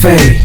faith.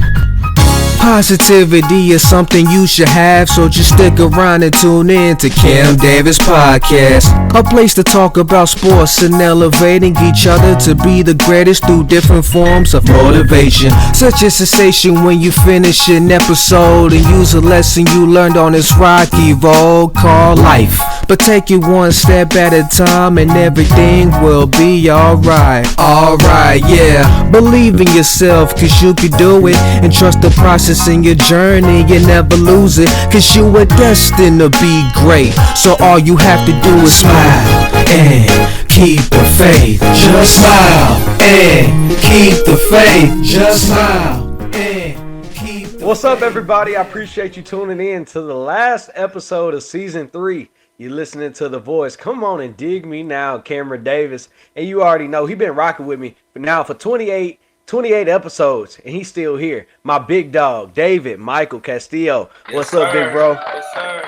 Positivity is something you should have, so just stick around and tune in to Cam Davis Podcast, a place to talk about sports and elevating each other to be the greatest through different forms of motivation. Such a sensation when you finish an episode and use a lesson you learned on this rocky road called life. But take it one step at a time and everything will be alright. Alright, yeah. Believe in yourself, cause you can do it, and trust the process in your journey and never lose it, cause you are destined to be great. So all you have to do is smile and keep the faith. Just smile and keep the faith. Just smile and keep the What's up, everybody? I appreciate you tuning in to the last episode of season 3. You're listening to The Voice. Come on and dig me now, Camron Davis. And you already know he been rocking with me now for 28 episodes, and he's still here. My big dog, David Michael Castillo. What's up, big bro? Yes, sir.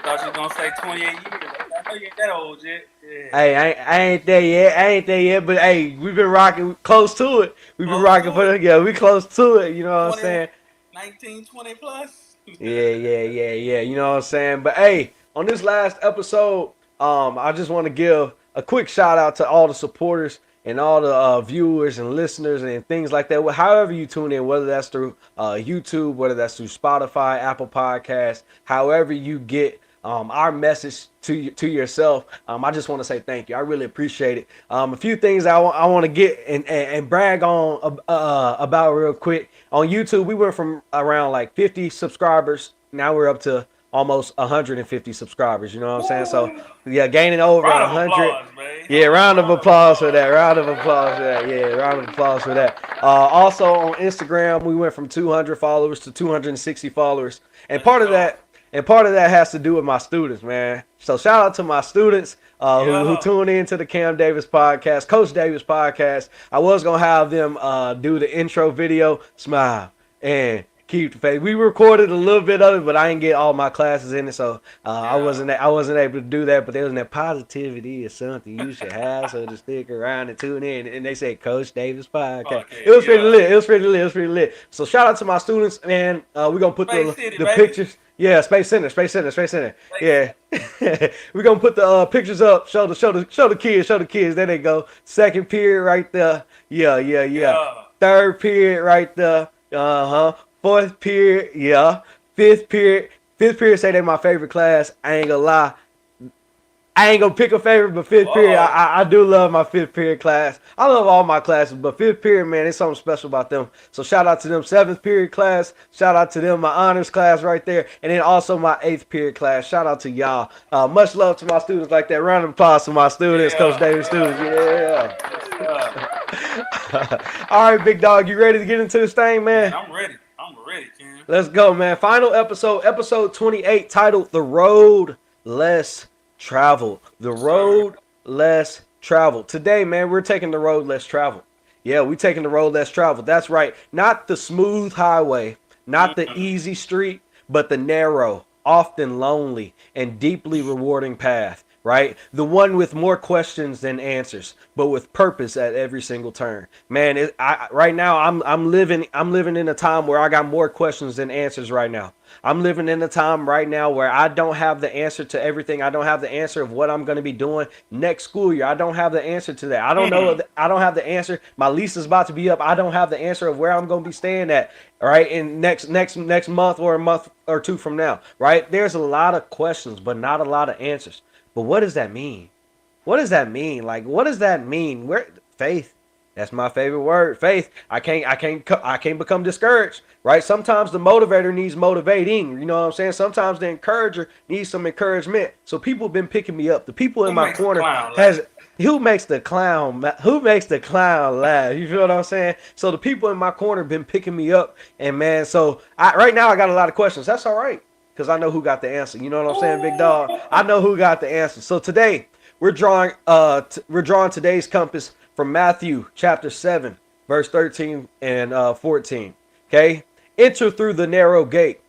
Thought you were gonna say 28 years. I know you ain't that old yet. Yeah. Hey, I ain't there yet, but hey, we've been rocking close to it. We've been rocking for we close to it. You know what I'm saying? 19, 20 plus. Yeah. You know what I'm saying? But hey, on this last episode, I just want to give a quick shout out to all the supporters and all the viewers and listeners and things like that. However you tune in, whether that's through YouTube, whether that's through Spotify, Apple Podcasts, however you get our message to yourself, I just want to say thank you. I really appreciate it. A few things I want to get and brag on about real quick. On YouTube, we went from around like 50 subscribers. Now we're up to almost 150 subscribers. You know what I'm saying? So yeah, gaining over 100. Yeah, round of applause for that. Round of applause for that. Yeah, round of applause for that. Also on Instagram, we went from 200 followers to 260 followers, and part of that has to do with my students, man. So shout out to my students who tune in to the Cam Davis podcast, Coach Davis podcast. I was gonna have them do the intro video, smile and keep the faith. We recorded a little bit of it, but I didn't get all my classes in it, so I wasn't able to do that. But there was that positivity is something you should have, so to stick around and tune in. And they said Coach Davis podcast. Okay, it was pretty lit. It was pretty lit. So shout out to my students, and we're gonna put the pictures. Yeah, Space Center. Yeah, we're gonna put the pictures up. Show the kids. There they go. Second period right there. Yeah. Third period right there. Fourth period, yeah. Fifth period say they're my favorite class. I ain't gonna lie. I ain't gonna pick a favorite, but fifth period, I do love my fifth period class. I love all my classes, but fifth period, man, it's something special about them. So shout out to them. Seventh period class, shout out to them. My honors class right there, and then also my eighth period class. Shout out to y'all. Much love to my students like that. Round of applause to my students, Coach Davis students. Yeah. All right, big dog, you ready to get into this thing, man? I'm ready, Ken. Let's go, man. Final episode 28, titled The Road Less Traveled. The Road Less Traveled. Today, man, we're taking the road less traveled. Yeah, we're taking the road less traveled. That's right. Not the smooth highway, not the easy street, but the narrow, often lonely, and deeply rewarding path. Right? The one with more questions than answers, but with purpose at every single turn. Man, right now I'm living in a time where I got more questions than answers right now. I'm living in a time right now where I don't have the answer to everything. I don't have the answer of what I'm going to be doing next school year. I don't have the answer to that. I don't know. I don't have the answer. My lease is about to be up. I don't have the answer of where I'm going to be staying at, right? In next month or a month or two from now, right? There's a lot of questions, but not a lot of answers. But what does that mean? What does that mean? Like, what does that mean? Faith. That's my favorite word. Faith. I can't become discouraged, right? Sometimes the motivator needs motivating. You know what I'm saying? Sometimes the encourager needs some encouragement. So people have been picking me up. The people in my corner who makes the clown laugh? You feel what I'm saying? So the people in my corner have been picking me up, and man, so right now I got a lot of questions. That's all right, because I know who got the answer. You know what I'm saying, big dog? I know who got the answer. So today we're drawing today's compass from Matthew chapter 7, verse 13 and 14. Okay? Enter through the narrow gate,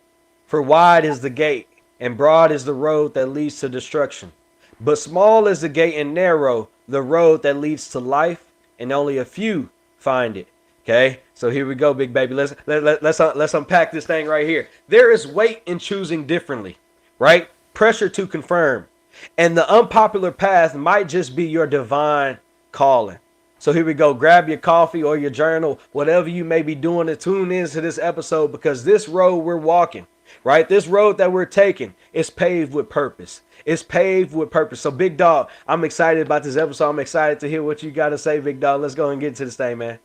for wide is the gate, and broad is the road that leads to destruction. But small is the gate and narrow the road that leads to life, and only a few find it. Okay, so here we go, big baby. Let's unpack this thing right here. There is weight in choosing differently, right? Pressure to confirm, and the unpopular path might just be your divine calling. So here we go. Grab your coffee or your journal, whatever you may be doing, to tune into this episode, because this road we're walking, right? This road that we're taking is paved with purpose. It's paved with purpose. So, big dog, I'm excited about this episode. I'm excited to hear what you got to say, big dog. Let's go and get into this thing, man.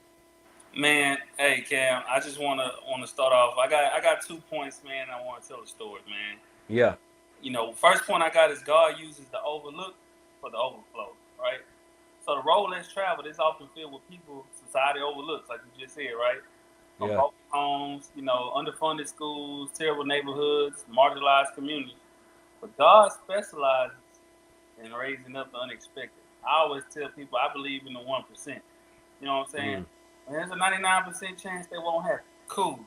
Man, hey Cam, I just wanna start off. I got 2 points, man. I want to tell the story, man. Yeah. First point I got is God uses the overlook for the overflow, right? So the road less traveled is often filled with people society overlooks, like you just said, right? From Yeah. broken homes, underfunded schools, terrible neighborhoods, marginalized communities. But God specializes in raising up the unexpected. I always tell people I believe in the 1%. You know what I'm saying? There's a 99% chance they won't happen. Cool.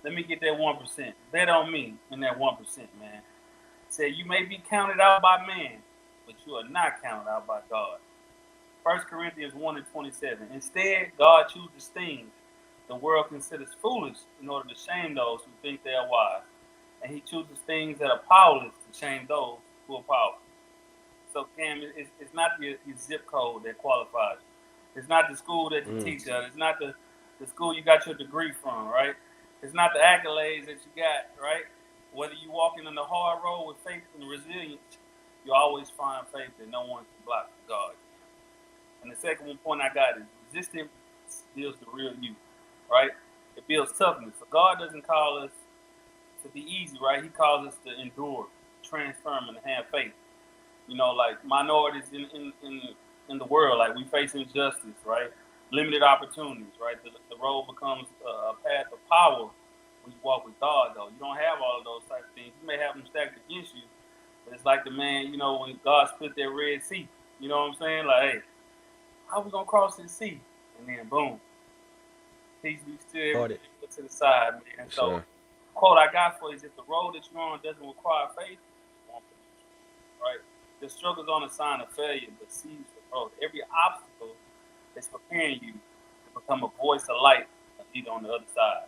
Let me get that 1%. Bet on me in that 1%, man. Say you may be counted out by man, but you are not counted out by God. 1 Corinthians 1:27. Instead, God chooses things the world considers foolish in order to shame those who think they are wise. And he chooses things that are powerless to shame those who are powerful. So, Cam, it's not your zip code that qualifies you. It's not the school that you teach at. It's not the school you got your degree from, right? It's not the accolades that you got, right? Whether you're walking in the hard road with faith and resilience, you always find faith that no one can block from God. And the second one point I got is resistance builds the real you, right? It builds toughness. So God doesn't call us to be easy, right? He calls us to endure, transform, and have faith. Like minorities in the world, like we face injustice, right? Limited opportunities, right? The road becomes a path of power when you walk with God, though. You don't have all of those type of things. You may have them stacked against you, but it's like the man, when God split that Red Sea. You know what I'm saying? Like, hey, how we gonna cross this sea? And then boom, peace be still, everything to the side, man. So, quote I got for you is: if the road that you're on doesn't require faith, it won't produce, right? The struggle's on a sign of failure, but seeds for growth. Every obstacle is preparing you to become a voice of light, leader on the other side.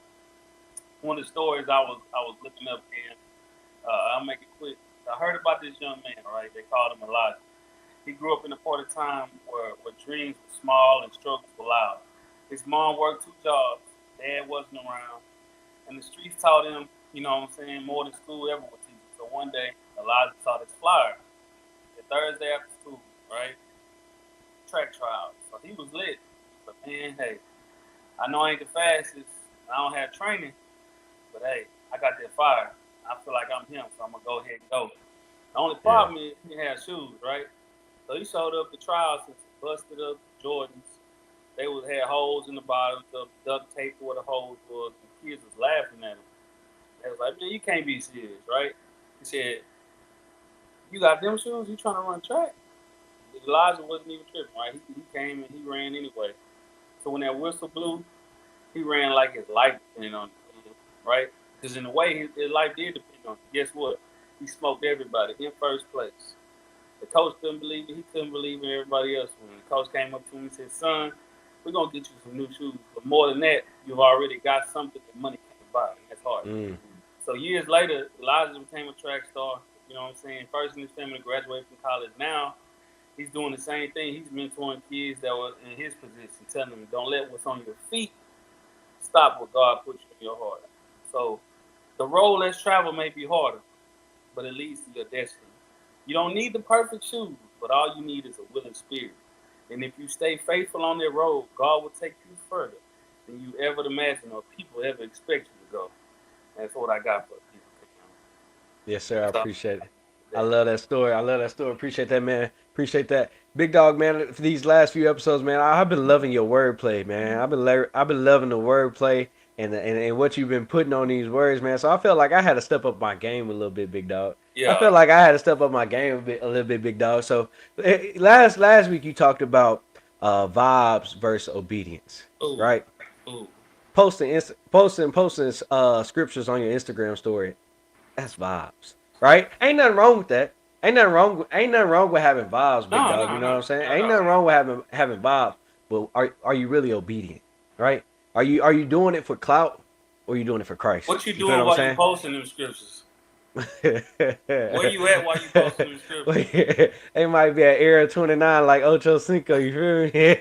One of the stories I was looking up, and I'll make it quick. I heard about this young man, right? They called him Elijah. He grew up in a part of time where dreams were small and struggles were loud. His mom worked 2 jobs, dad wasn't around, and the streets taught him, more than school ever would teach him. So one day, Elijah saw this flyer, the Thursday after school, right? Track trials. So he was lit. But man, hey, I know I ain't the fastest, I don't have training, but hey, I got that fire. I feel like I'm him, so I'm gonna go ahead and go. The only problem is he had shoes, right? So he showed up the trials with busted up Jordans. They had holes in the bottoms, of duct tape where the holes was. The kids was laughing at him. They was like, man, you can't be serious, right? He said, you got them shoes? You trying to run track? Elijah wasn't even tripping, right? He came and he ran anyway. So when that whistle blew, he ran like his life depended on it, right? Because in a way, his life did depend on it. Guess what? He smoked everybody in first place. The coach couldn't believe it. He couldn't believe in everybody else. When the coach came up to him and said, son, we're going to get you some new shoes. But more than that, you've already got something that money can't buy. That's hard. So years later, Elijah became a track star. You know what I'm saying? First in his family to graduate from college. Now, he's doing the same thing. He's mentoring kids that were in his position, telling them, don't let what's on your feet stop what God put you in your heart. So the road less traveled may be harder, but it leads to your destiny. You don't need the perfect shoes, but all you need is a willing spirit. And if you stay faithful on that road, God will take you further than you ever imagine or people ever expect you to go. That's what I got for people. Yes, sir. I appreciate it. I love that story. Appreciate that, man. Appreciate that. Big dog, man, for these last few episodes, man, I've been loving your wordplay, man. I've been loving the wordplay and what you've been putting on these words, man. So I felt like I had to step up my game a little bit, big dog. Yeah. I felt like I had to step up my game a little bit, big dog. So last week you talked about vibes versus obedience, right? Ooh. Posting scriptures on your Instagram story. That's vibes, right? Ain't nothing wrong with that. Ain't nothing wrong with having vibes, big dog. You know what I'm saying? Ain't nothing wrong with having vibes, but are you really obedient, right? Are you doing it for clout, or are you doing it for Christ? What you feel doing what I'm while saying? you posting them scriptures? Where you at while you posting them scriptures? It might be at Era 29 like Ocho Cinco, you feel me?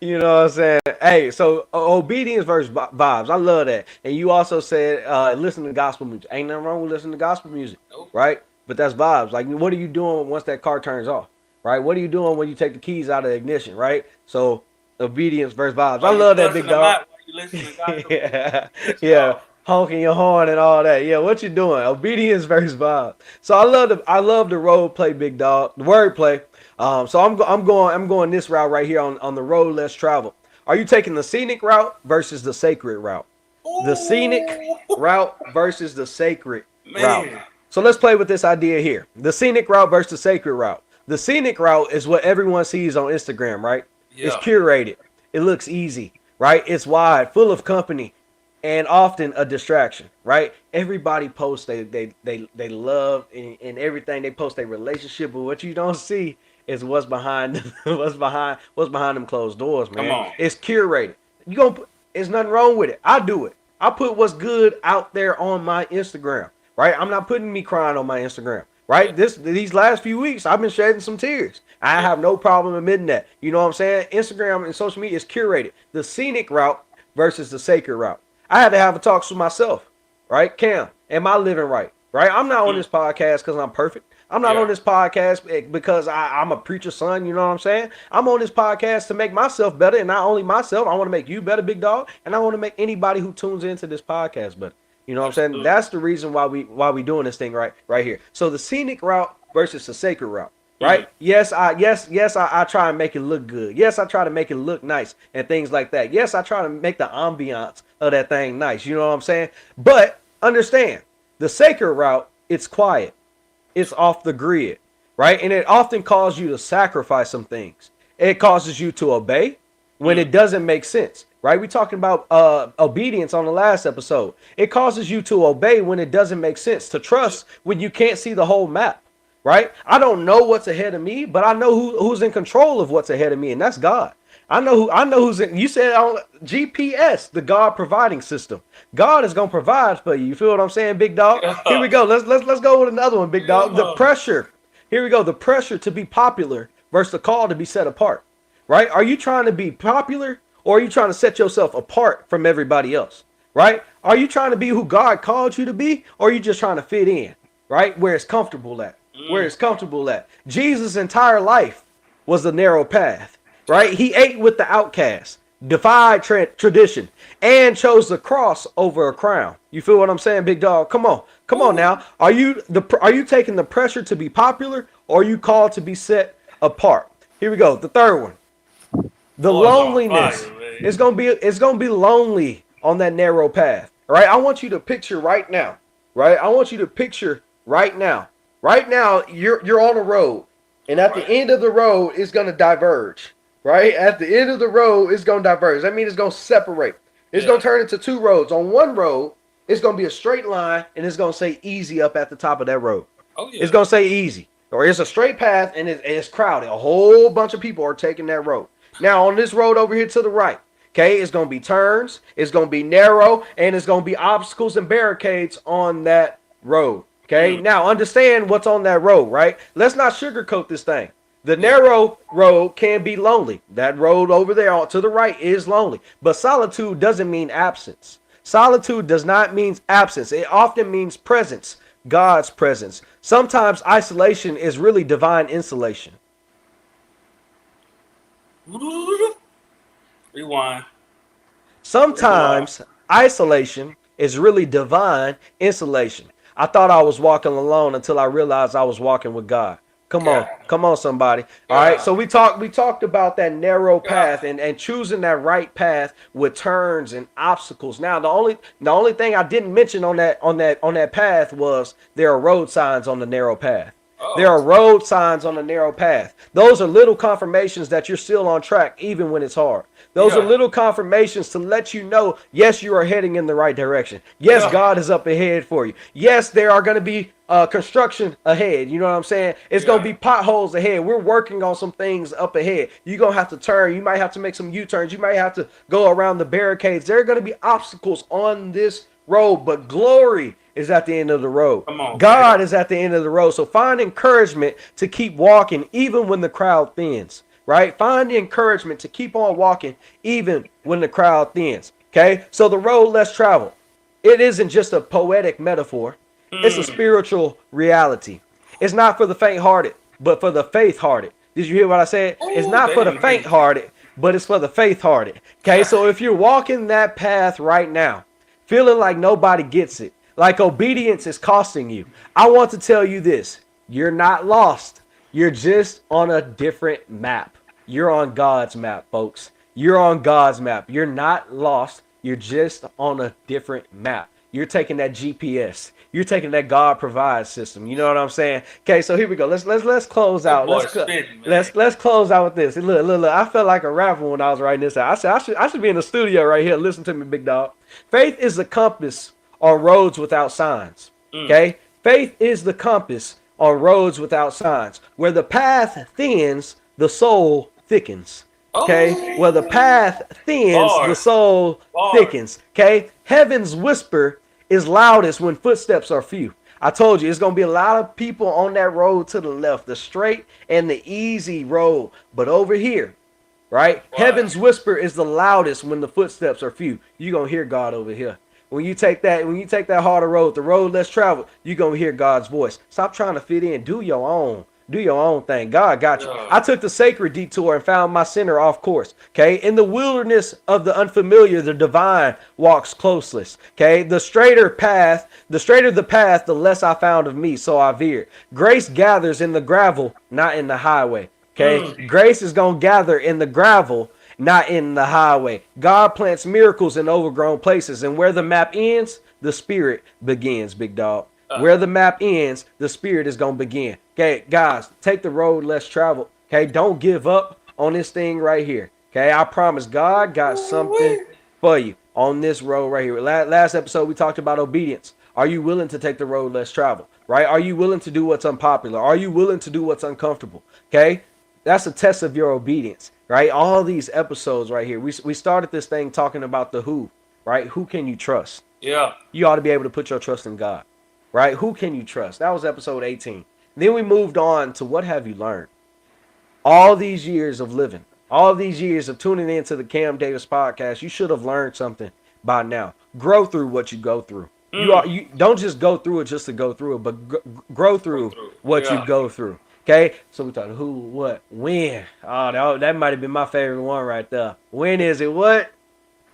You know what I'm saying? Hey, so obedience versus vibes. I love that. And you also said listen to gospel music. Ain't nothing wrong with listening to gospel music, Nope. right? But that's vibes. Like, what are you doing once that car turns off, right? What are you doing when you take the keys out of the ignition, right? So obedience versus vibes. I love that, big dog. While you listening to gospel Yeah, music? yeah, honking your horn and all that. Yeah, what you doing? Obedience versus vibe. So I love the role play, big dog. The word play. So I'm going this route right here on the road less traveled. Are you taking the scenic route versus the sacred route? The scenic route versus the sacred route. So let's play with this idea here. The scenic route versus the sacred route. The scenic route is what everyone sees on Instagram, right? Yeah. It's curated. It looks easy, right? It's wide, full of company, and often a distraction, right? Everybody posts they love and everything. They post their relationship, but what you don't see is what's behind what's behind them closed doors, man. Come on. It's curated. You gonna put, there's nothing wrong with it. I do it. I put what's good out there on my Instagram, right? I'm not putting me crying on my Instagram, right? These last few weeks, I've been shedding some tears. I have no problem admitting that. You know what I'm saying? Instagram and social media is curated. The scenic route versus the sacred route. I had to have a talk with myself, right? Cam, am I living right? Right? I'm not on this podcast because I'm perfect. I'm not on this podcast because I'm a preacher's son. You know what I'm saying? I'm on this podcast to make myself better, and not only myself. I want to make you better, big dog, and I want to make anybody who tunes into this podcast better. You know what I'm saying? That's the reason why we doing this thing right here. So the scenic route versus the sacred route. Right? Yes, I try and make it look good. Yes, I try to make it look nice and things like that. Yes, I try to make the ambiance of that thing nice. You know what I'm saying? But understand, the sacred route, it's quiet. It's off the grid, right? And it often causes you to sacrifice some things. It causes you to obey when it doesn't make sense, right? We're talking about obedience on the last episode. It causes you to obey when it doesn't make sense, to trust when you can't see the whole map, right? I don't know what's ahead of me, but I know who's in control of what's ahead of me, and that's God. I know who's in. You said on GPS, the God providing system. God is gonna provide for you. You feel what I'm saying, big dog? Here we go. Let's go with another one, big dog. The pressure. Here we go. The pressure to be popular versus the call to be set apart. Right? Are you trying to be popular, or are you trying to set yourself apart from everybody else? Right? Are you trying to be who God called you to be, or are you just trying to fit in? Right? Where it's comfortable at. Where it's comfortable at. Jesus' entire life was the narrow path. Right? He ate with the outcasts, defied tradition, and chose the cross over a crown. You feel what I'm saying, big dog? Come on now. Are you taking the pressure to be popular, or are you called to be set apart? Here we go. The third one. The loneliness. It's gonna be lonely on that narrow path. Right? I want you to picture right now. Right? I want you to picture right now. Right now, you're on a road, and at the end of the road, it's gonna diverge. Right? At the end of the road, it's going to diverge. That means it's going to separate. It's going to turn into two roads. On one road, it's going to be a straight line, and it's going to say easy up at the top of that road. Oh, yeah. It's going to say easy. Or it's a straight path, and it's crowded. A whole bunch of people are taking that road. Now, on this road over here to the right, okay, it's going to be turns, it's going to be narrow, and it's going to be obstacles and barricades on that road. Okay? Now, understand what's on that road, right? Let's not sugarcoat this thing. The narrow road can be lonely. That road over there to the right is lonely. But solitude doesn't mean absence. Solitude does not mean absence. It often means presence, God's presence. Sometimes isolation is really divine insulation. Rewind. Sometimes isolation is really divine insulation. I thought I was walking alone until I realized I was walking with God. Come on, somebody. All right. So we talked about that narrow path and choosing that right path with turns and obstacles. Now, the only thing I didn't mention on that path was there are road signs on the narrow path. There are road signs on the narrow path. Those are little confirmations that you're still on track, even when it's hard. Those are little confirmations to let you know, yes, you are heading in the right direction. Yes, God is up ahead for you. Yes, there are going to be construction ahead. You know what I'm saying? It's going to be potholes ahead. We're working on some things up ahead. You're going to have to turn. You might have to make some U-turns. You might have to go around the barricades. There are going to be obstacles on this road, but glory is at the end of the road. God is at the end of the road. So find encouragement to keep walking even when the crowd thins. Right? Find the encouragement to keep on walking even when the crowd thins. Okay? So the road less traveled. It isn't just a poetic metaphor. It's a spiritual reality. It's not for the faint-hearted, but for the faith-hearted. Did you hear what I said? It's not for the faint-hearted, but it's for the faith-hearted. Okay? So if you're walking that path right now, feeling like nobody gets it, like obedience is costing you, I want to tell you this. You're not lost. You're just on a different map. You're on God's map, folks. You're on God's map. You're not lost. You're just on a different map. You're taking that GPS. You're taking that God provides system. You know what I'm saying? Okay, so here we go. Let's close out. Let's close out with this. Look. I felt like a rapper when I was writing this out. I should be in the studio right here. Listen to me, big dog. Faith is the compass on roads without signs. Okay? Faith is the compass on roads without signs. Where the path thins, the soul thickens. Okay? Where the path thins, the soul thickens. Okay? Heaven's whisper is loudest when footsteps are few. I told you, it's going to be a lot of people on that road to the left, the straight and the easy road. But over here, right? Heaven's whisper is the loudest when the footsteps are few. You're going to hear God over here. When you take that harder road, the road less traveled, you're going to hear God's voice. Stop trying to fit in. Do your own thing. God got you. I took the sacred detour and found my center off course. Okay. In the wilderness of the unfamiliar, the divine walks closeless. Okay. The straighter the path, the less I found of me. So I veered. Grace gathers in the gravel, not in the highway. Okay. Grace is going to gather in the gravel, not in the highway. God plants miracles in overgrown places. And where the map ends, the spirit begins, big dog. Where the map ends, the spirit is going to begin. Okay, guys, take the road less traveled. Okay, don't give up on this thing right here. Okay, I promise God got something for you on this road right here. Last episode, we talked about obedience. Are you willing to take the road less traveled? Right? Are you willing to do what's unpopular? Are you willing to do what's uncomfortable? Okay, that's a test of your obedience. Right? All these episodes right here. We started this thing talking about the who. Right? Who can you trust? Yeah. You ought to be able to put your trust in God. Right? Who can you trust? That was episode 18. Then we moved on to what have you learned? All these years of living, all these years of tuning into the Cam Davis podcast, you should have learned something by now. Grow through what you go through. You don't just go through it just to go through it, but grow through what you go through. Okay? So we talked who, what, when. Oh, that might have been my favorite one right there. When is it what?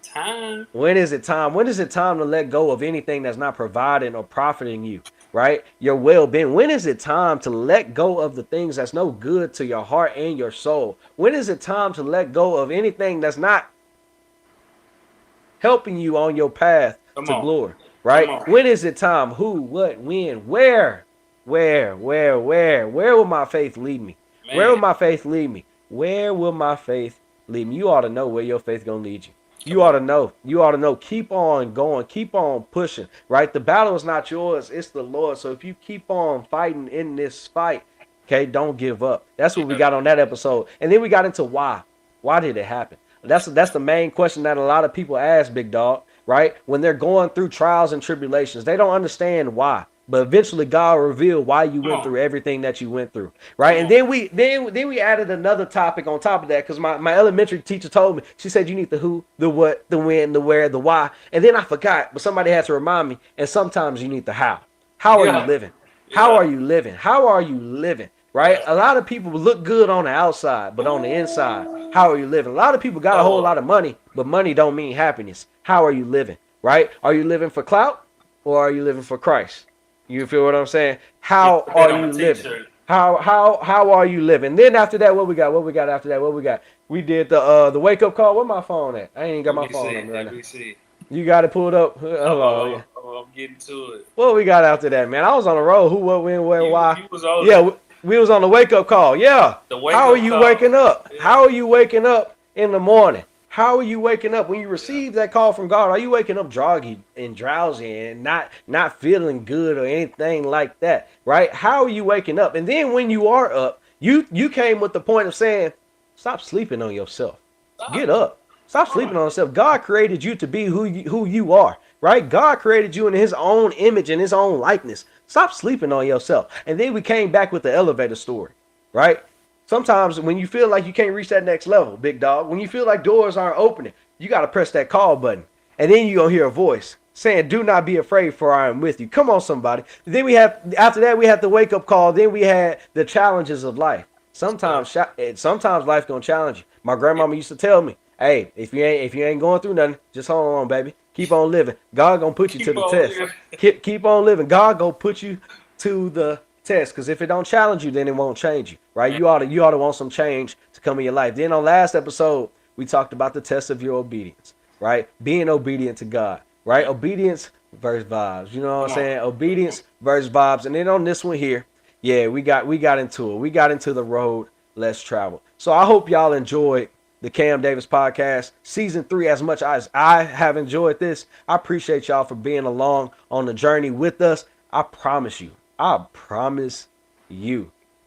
Time. When is it time? When is it time to let go of anything that's not providing or profiting you, right? Your well-being. When is it time to let go of the things that's no good to your heart and your soul? When is it time to let go of anything that's not helping you on your path to glory, right? When is it time? Who, what, when, where? Where will my faith lead me? Man. Where will my faith lead me? Where will my faith lead me? You ought to know where your faith gonna lead you. You ought to know. You ought to know. Keep on going. Keep on pushing. Right? The battle is not yours. It's the Lord. So if you keep on fighting in this fight, okay, don't give up. That's what we got on that episode. And then we got into why. Why did it happen? That's the main question that a lot of people ask, big dog. Right? When they're going through trials and tribulations, they don't understand why. But eventually God will reveal why you went through everything that you went through. Right. And then we added another topic on top of that, because my elementary teacher told me, she said you need the who, the what, the when, the where, the why. And then I forgot, but somebody had to remind me. And sometimes you need the how. How are you living? How are you living? How are you living? Right. A lot of people look good on the outside, but on the inside, how are you living? A lot of people got a whole lot of money, but money don't mean happiness. How are you living? Right. Are you living for clout, or are you living for Christ? You feel what I'm saying? How are you living? How are you living? Then after that, what we got? What we got after that? What we got? We did the wake up call. Where my phone at? I ain't got my phone on right now. You got it pulled up. I'm getting to it. What we got after that, man? I was on the road. Who, what, when, where, why? Yeah, We was on the wake up call. Yeah. How are you waking up? Yeah. How are you waking up in the morning? How are you waking up when you receive that call from God? Are you waking up groggy and drowsy and not feeling good or anything like that? Right? How are you waking up? And then when you are up, you came with the point of saying, stop sleeping on yourself. Get up. Stop sleeping on yourself. God created you to be who you are. Right? God created you in his own image and his own likeness. Stop sleeping on yourself. And then we came back with the elevator story, right? Sometimes when you feel like you can't reach that next level, big dog, when you feel like doors aren't opening, you got to press that call button. And then you're going to hear a voice saying, do not be afraid, for I am with you. Come on, somebody. Then after that, we have the wake up call. Then we had the challenges of life. Sometimes life going to challenge you. My grandmama used to tell me, hey, if you ain't going through nothing, just hold on, baby. Keep on living. God gonna put you to the test. Keep on living. God gonna put you to the test. Because if it don't challenge you, then it won't change you. Right? You ought to want some change to come in your life. Then on last episode, we talked about the test of your obedience. Right? Being obedient to God. Right? Obedience versus vibes. You know what I'm saying? Obedience versus vibes. And then on this one here, yeah, we got into it. We got into the road less traveled. So I hope y'all enjoyed the Cam Davis podcast, season 3, as much as I have enjoyed this. I appreciate y'all for being along on the journey with us. I promise you,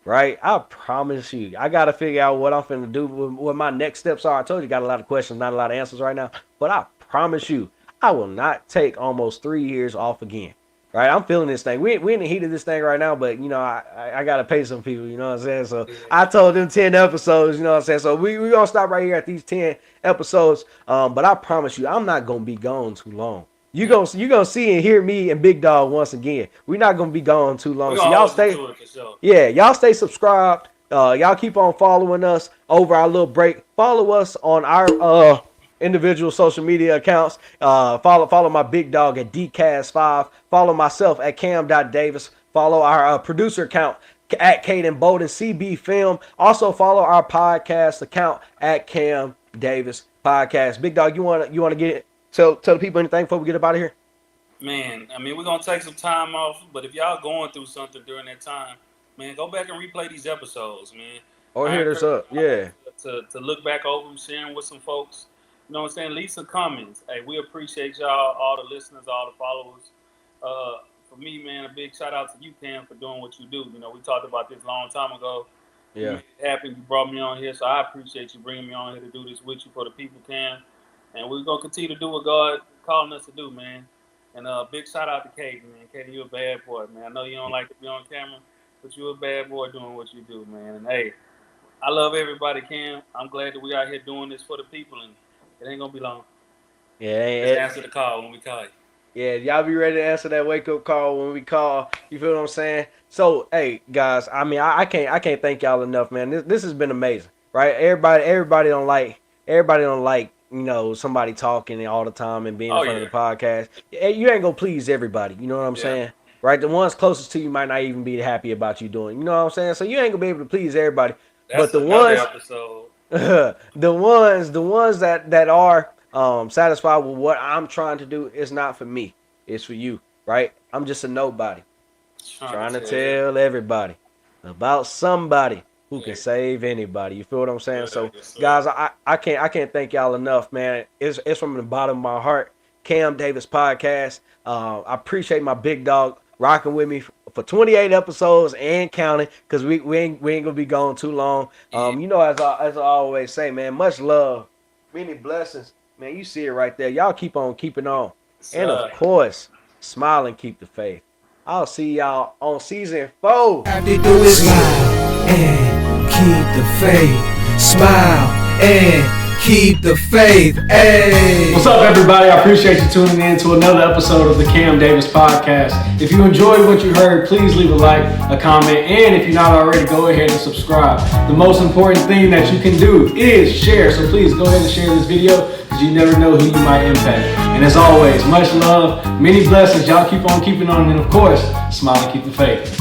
right? I promise you, I got to figure out what I'm finna do, what my next steps are. I told you, got a lot of questions, not a lot of answers right now, but I promise you, I will not take almost 3 years off again. Right, I'm feeling this thing. We in the heat of this thing right now, but you know, I gotta pay some people. You know what I'm saying? So I told them 10 episodes. You know what I'm saying? So we gonna stop right here at these 10 episodes. But I promise you, I'm not gonna be gone too long. You gonna see and hear me and Big Dog once again. We're not gonna be gone too long. So y'all stay, y'all stay subscribed. Y'all keep on following us over our little break. Follow us on our individual social media accounts. Follow my big dog at DCast5. Follow myself at Cam.Davis. Follow our producer account at Caden Bolden, CBFILM. Also follow our podcast account at Cam Davis Podcast. Big dog, you wanna get tell the people anything before we get up out of here? Man, I mean, we're gonna take some time off, but if y'all going through something during that time, man, go back and replay these episodes, man. Or hit us up, yeah. To look back over them, sharing with some folks. You know what I'm saying? Leave some comments. Hey, we appreciate y'all, all the listeners, all the followers. For me, man, a big shout out to you, Cam, for doing what you do. You know, we talked about this a long time ago. Yeah. You made it happen. You brought me on here, so I appreciate you bringing me on here to do this with you for the people, Cam. And we're going to continue to do what God calling us to do, man. And big shout out to Caden, man. Caden, you a bad boy, man. I know you don't like to be on camera, but you a bad boy doing what you do, man. And, hey, I love everybody, Cam. I'm glad that we out here doing this for the people, and it ain't going to be long. Yeah, just answer the call when we call you. Yeah, y'all be ready to answer that wake-up call when we call. You feel what I'm saying? So, hey, guys, I mean, I can't thank y'all enough, man. This has been amazing, right? Everybody don't like, you know, somebody talking all the time and being in front of the podcast. You ain't gonna please everybody. You know what I'm saying? Right? The ones closest to you might not even be happy about you doing. You know what I'm saying? So you ain't gonna be able to please everybody. That's but the ones that are satisfied with what I'm trying to do, it's not for me. It's for you, right? I'm just a nobody. Trying to tell everybody about somebody who can save anybody. You feel what I'm saying? So, guys, I can't thank y'all enough, man. It's from the bottom of my heart. Cam Davis Podcast. I appreciate my big dog rocking with me for 28 episodes and counting, because we ain't gonna be gone too long. You know, as I always say, man, much love, many blessings. Man, you see it right there. Y'all keep on keeping on. And of course, smile and keep the faith. I'll see y'all on season 4. Have to do is smile and keep the faith. Smile and keep the faith. Hey. What's up, everybody? I appreciate you tuning in to another episode of the Cam Davis Podcast. If you enjoyed what you heard, please leave a like, a comment, and if you're not already, go ahead and subscribe. The most important thing that you can do is share. So please go ahead and share this video, because you never know who you might impact. And as always, much love, many blessings. Y'all keep on keeping on, and of course, smile and keep the faith.